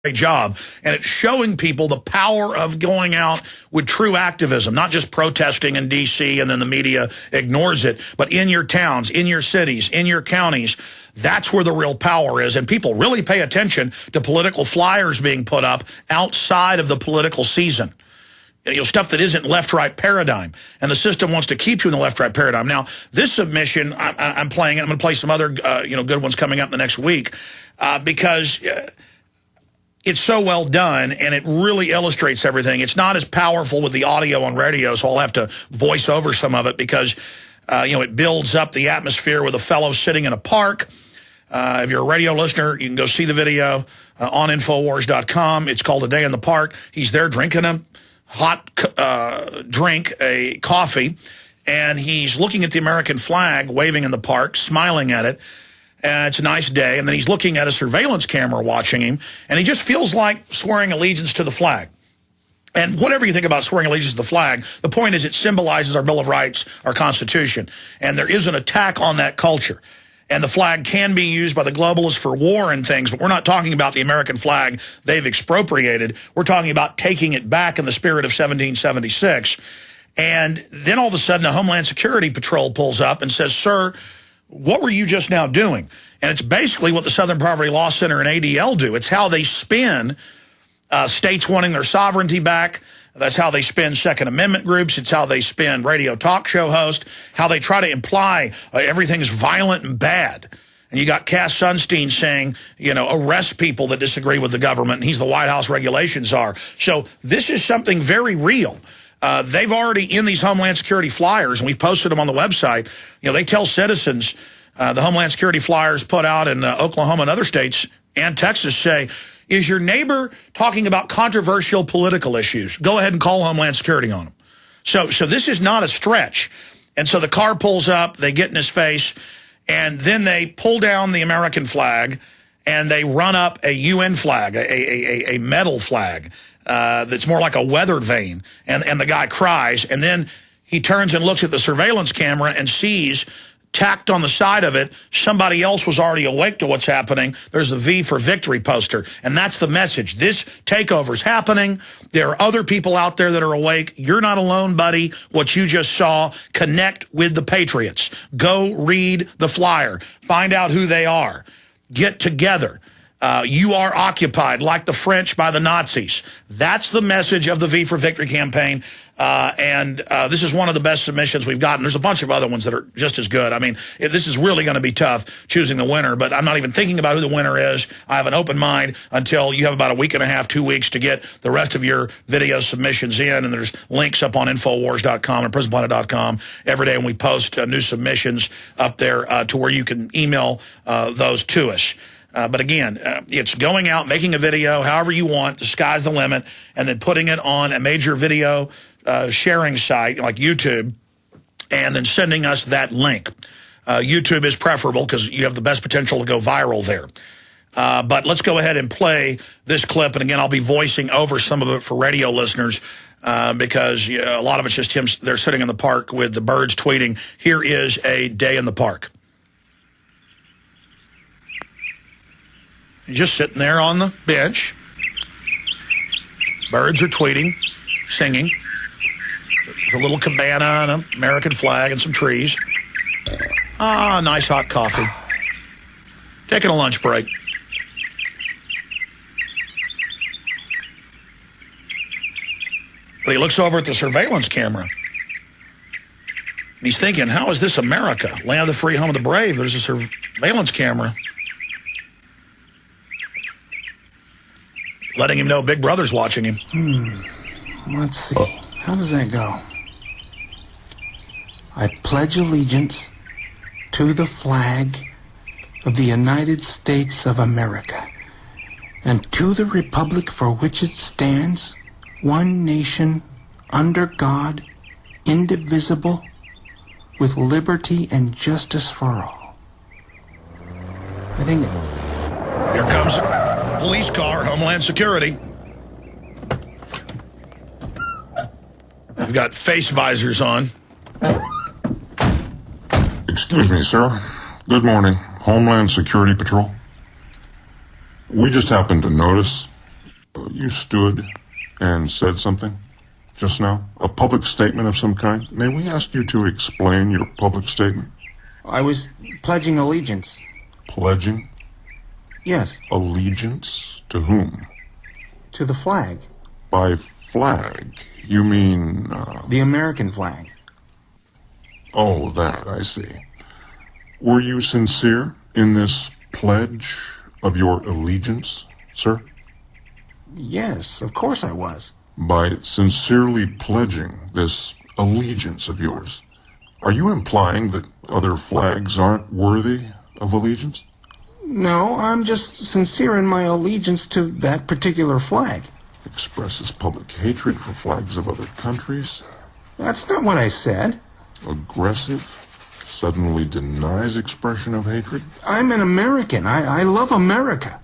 great job, and it's showing people the power of going out with true activism, not just protesting in D.C. and then the media ignores it, but in your towns, in your cities, in your counties. That's where the real power is, and people really pay attention to political flyers being put up outside of the political season. You know, stuff that isn't left-right paradigm, and the system wants to keep you in the left-right paradigm. Now, this submission, I'm playing it. I'm going to play some other, good ones coming up in the next week because it's so well done, and it really illustrates everything. It's not as powerful with the audio on radio, so I'll have to voice over some of it because, it builds up the atmosphere with a fellow sitting in a park. If you're a radio listener, you can go see the video on Infowars.com. It's called A Day in the Park. He's there drinking a hot drink, a coffee, and he's looking at the American flag waving in the park, smiling at it. It's a nice day, and then he's looking at a surveillance camera watching him, and he just feels like swearing allegiance to the flag. And whatever you think about swearing allegiance to the flag, the point is it symbolizes our Bill of Rights, our Constitution, and there is an attack on that culture. And the flag can be used by the globalists for war and things, but we're not talking about the American flag they've expropriated. We're talking about taking it back in the spirit of 1776. And then all of a sudden, a Homeland Security patrol pulls up and says, "Sir, what were you just now doing?" And it's basically what the Southern Poverty Law Center and ADL do. It's how they spin states wanting their sovereignty back. That's how they spin Second Amendment groups. It's how they spin radio talk show hosts, how they try to imply everything is violent and bad. And you got Cass Sunstein saying, arrest people that disagree with the government, and he's the White House regulations czar. So this is something very real. They've already, in these Homeland Security flyers, and we've posted them on the website, they tell citizens, the Homeland Security flyers put out in Oklahoma and other states and Texas say, is your neighbor talking about controversial political issues? Go ahead and call Homeland Security on them. So this is not a stretch. And so the car pulls up, they get in his face, and then they pull down the American flag, and they run up a UN flag, a metal flag. That's more like a weather vane, and the guy cries, and then he turns and looks at the surveillance camera and sees tacked on the side of it, somebody else was already awake to what's happening. There's a V for Victory poster, and that's the message. This takeover's happening. There are other people out there that are awake. You're not alone, buddy. What you just saw, connect with the Patriots. Go read the flyer. Find out who they are. Get together. You are occupied like the French by the Nazis. That's the message of the V for Victory campaign. And this is one of the best submissions we've gotten. There's a bunch of other ones that are just as good. I mean, this is really going to be tough choosing the winner, but I'm not even thinking about who the winner is. I have an open mind until you have about a week and a half, 2 weeks to get the rest of your video submissions in. And there's links up on Infowars.com and PrisonPlanet.com every day when we post new submissions up there to where you can email those to us. But again, it's going out, making a video however you want, the sky's the limit, and then putting it on a major video sharing site like YouTube, and then sending us that link. YouTube is preferable because you have the best potential to go viral there. But let's go ahead and play this clip, and again, I'll be voicing over some of it for radio listeners because a lot of it's just him. They're sitting in the park with the birds tweeting, "Here is a day in the park." He's just sitting there on the bench. Birds are tweeting, singing. There's a little cabana and an American flag and some trees. Ah, nice hot coffee. Taking a lunch break. But he looks over at the surveillance camera. And he's thinking, how is this America? Land of the free, home of the brave. There's a surveillance camera. Letting him know Big Brother's watching him. Let's see. How does that go? I pledge allegiance to the flag of the United States of America and to the republic for which it stands, one nation, under God, indivisible, with liberty and justice for all. I think... Here comes a police car, Homeland Security. They've got face visors on. Excuse me, sir. Good morning. Homeland Security Patrol. We just happened to notice You stood and said something just now? A public statement of some kind? May we ask you to explain your public statement? I was pledging allegiance. Pledging? Yes, Allegiance to whom? to the flag. By flag, you mean, The American flag. oh, that, I see. Were you sincere in this pledge of your allegiance, sir? Yes, of course I was. By sincerely pledging this allegiance of yours, are you implying that other flags aren't worthy of allegiance? No, I'm just sincere in my allegiance to that particular flag. Expresses public hatred for flags of other countries. That's not what I said. Aggressive. Suddenly denies expression of hatred. I'm an American. I love America.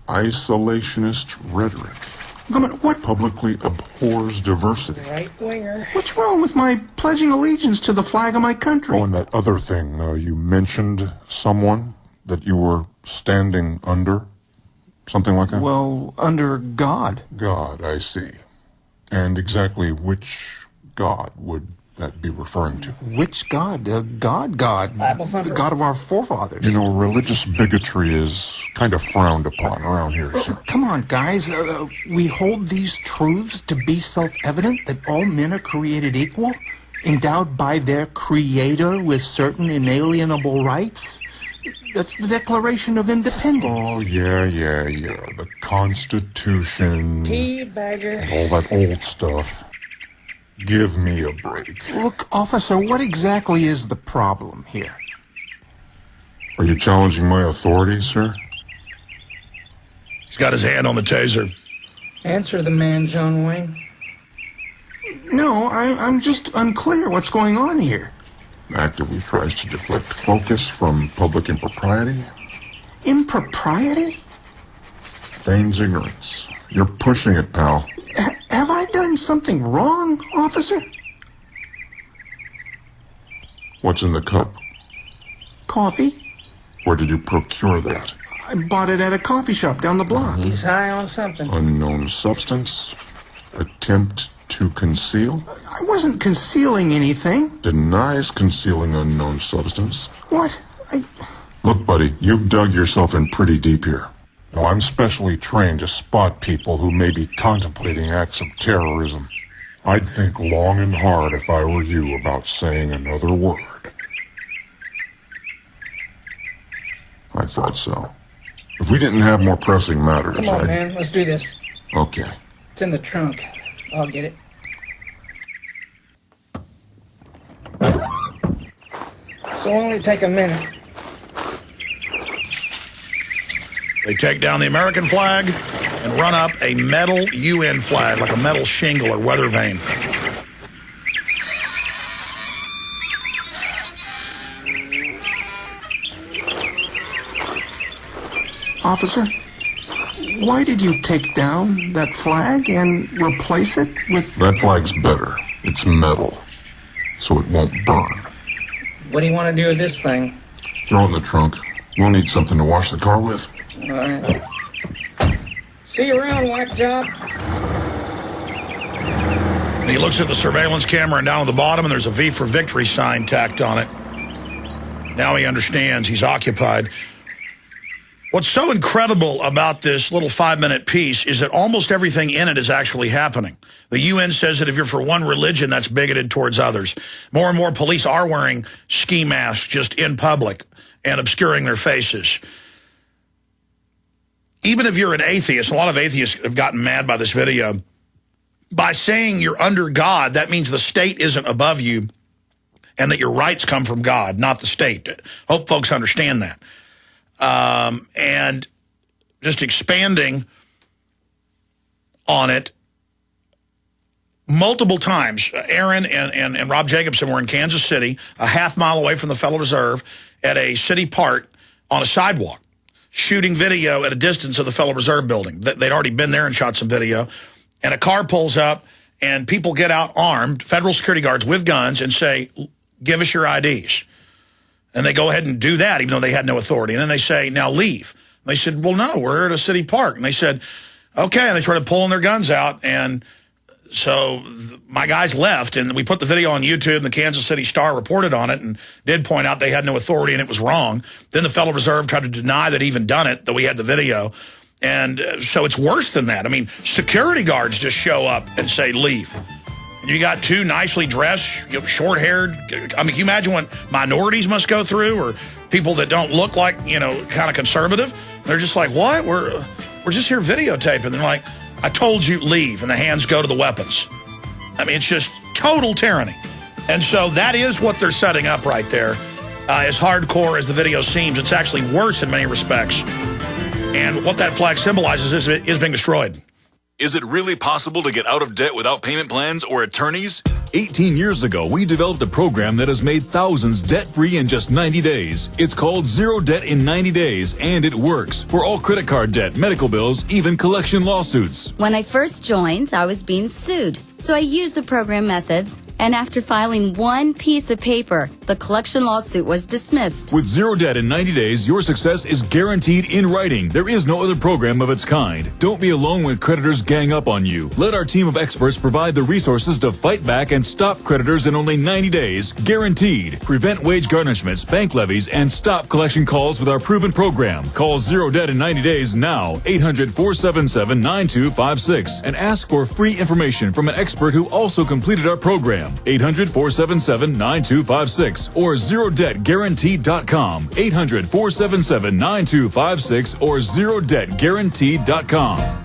Isolationist rhetoric. Come on, what? Publicly abhors diversity. Right winger. What's wrong with my pledging allegiance to the flag of my country? Oh, and that other thing, you mentioned someone that you were standing under? Something like that? Well, under God. God, I see. And exactly which God would that be referring to? Which God? God. Bible The thumper. God of our forefathers. You know, religious bigotry is kind of frowned upon around here, sir. Come on, guys. We hold these truths to be self-evident that all men are created equal, endowed by their Creator with certain inalienable rights. That's the Declaration of Independence. Oh, yeah. The Constitution, Teabagger. all that old stuff. Give me a break. Look, officer, what exactly is the problem here? Are you challenging my authority, sir? He's got his hand on the taser. Answer the man, John Wayne. No, I'm just unclear what's going on here. Actively tries to deflect focus from public impropriety. Impropriety? Feigns ignorance. You're pushing it, pal. Have I done something wrong, officer? What's in the cup? Coffee? Where did you procure that? I bought it at a coffee shop down the block. He's high on something. Unknown substance. Attempt to conceal. I wasn't concealing anything. Denies concealing unknown substance. What? Look, buddy, you've dug yourself in pretty deep here. Now, I'm specially trained to spot people who may be contemplating acts of terrorism. I'd think long and hard if I were you about saying another word. I thought so. If we didn't have more pressing matters, Come on, man. Let's do this. Okay. It's in the trunk. I'll get it. So only take a minute. They take down the American flag and run up a metal UN flag, like a metal shingle or weather vane. Officer, why did you take down that flag and replace it with... That flag's better. It's metal, so it won't burn. What do you want to do with this thing? Throw it in the trunk. We'll need something to wash the car with. All right. See you around, whack job. And he looks at the surveillance camera, and down at the bottom, and there's a V for Victory sign tacked on it. Now he understands. He's occupied. What's so incredible about this little 5-minute piece is that almost everything in it is actually happening. The UN says that if you're for one religion, that's bigoted towards others. More and more police are wearing ski masks just in public and obscuring their faces. Even if you're an atheist, a lot of atheists have gotten mad by this video. By saying you're under God, that means the state isn't above you and that your rights come from God, not the state. Hope folks understand that. And just expanding on it, multiple times, Aaron and Rob Jacobson were in Kansas City, a half-mile away from the Federal Reserve, at a city park on a sidewalk, shooting video at a distance of the Federal Reserve building. They'd already been there and shot some video. And a car pulls up, and people get out armed, federal security guards with guns, and say, give us your IDs. And they go ahead and do that, even though they had no authority. And then they say, now leave. And they said, well, no, we're at a city park. And they said, Okay, and they started pulling their guns out, and so my guys left, and we put the video on YouTube, and the Kansas City Star reported on it and did point out they had no authority and it was wrong. Then the Federal Reserve tried to deny that even done it, that we had the video. And so it's worse than that. I mean, security guards just show up and say, leave. You got two nicely dressed, short-haired. I mean, can you imagine what minorities must go through, or people that don't look like, kind of conservative? They're just like, what? We're just here videotaping. And they're like, I told you, leave. And the hands go to the weapons. I mean, it's just total tyranny. And so that is what they're setting up right there. As hardcore as the video seems, it's actually worse in many respects. And what that flag symbolizes is being destroyed. Is it really possible to get out of debt without payment plans or attorneys? 18 years ago, we developed a program that has made thousands debt-free in just 90 days. It's called Zero Debt in 90 Days, and it works for all credit card debt, medical bills, even collection lawsuits. When I first joined, I was being sued. So I used the program methods, and after filing one piece of paper, the collection lawsuit was dismissed. With Zero Debt in 90 days, your success is guaranteed in writing. There is no other program of its kind. Don't be alone when creditors gang up on you. Let our team of experts provide the resources to fight back and stop creditors in only 90 days, guaranteed. Prevent wage garnishments, bank levies, and stop collection calls with our proven program. Call Zero Debt in 90 days now, 800-477-9256, and ask for free information from an expert who also completed our program. 800-477-9256 or ZeroDebtGuaranteed.com. 800-477-9256 or ZeroDebtGuaranteed.com.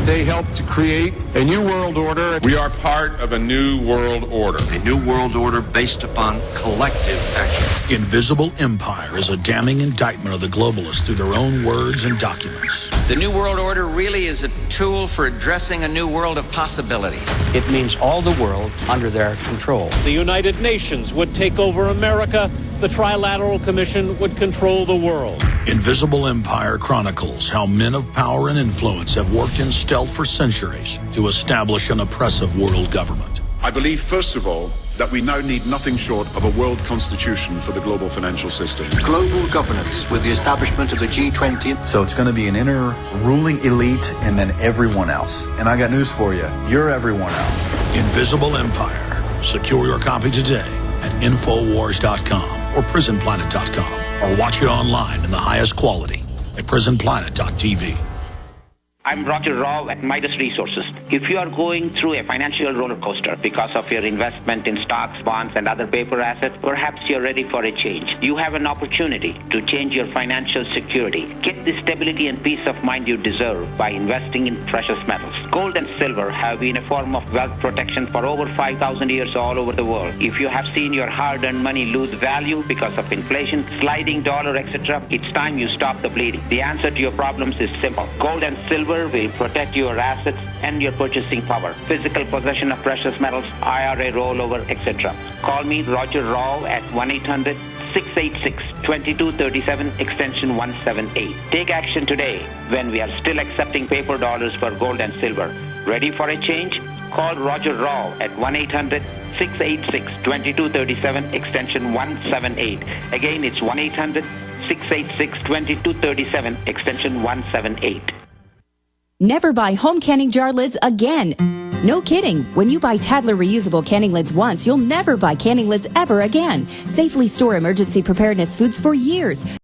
They helped to create a new world order. We are part of a new world order. A new world order based upon collective action. Invisible Empire is a damning indictment of the globalists through their own words and documents. The New World Order really is a tool for addressing a new world of possibilities. It means all the world under their control. The United Nations would take over America. The Trilateral Commission would control the world. Invisible Empire chronicles how men of power and influence have worked in stealth for centuries to establish an oppressive world government. I believe, first of all, that we now need nothing short of a world constitution for the global financial system. Global governance with the establishment of the G20. So it's going to be an inner ruling elite and then everyone else. And I got news for you. You're everyone else. Invisible Empire. Secure your copy today at Infowars.com or PrisonPlanet.com, or watch it online in the highest quality at PrisonPlanet.tv. I'm Roger Rao at Midas Resources. If you are going through a financial roller coaster because of your investment in stocks, bonds, and other paper assets, perhaps you're ready for a change. You have an opportunity to change your financial security. Get the stability and peace of mind you deserve by investing in precious metals. Gold and silver have been a form of wealth protection for over 5,000 years all over the world. If you have seen your hard-earned money lose value because of inflation, sliding dollar, etc., it's time you stop the bleeding. The answer to your problems is simple. Gold and silver will protect your assets and your purchasing power, physical possession of precious metals, IRA rollover, etc. Call me, Roger Rao, at 1-800-686-2237, extension 178. Take action today when we are still accepting paper dollars for gold and silver. Ready for a change? Call Roger Rao at 1-800-686-2237, extension 178. Again, it's 1-800-686-2237, extension 178. Never buy home canning jar lids again. No kidding. When you buy Tadler reusable canning lids once, you'll never buy canning lids ever again. Safely store emergency preparedness foods for years.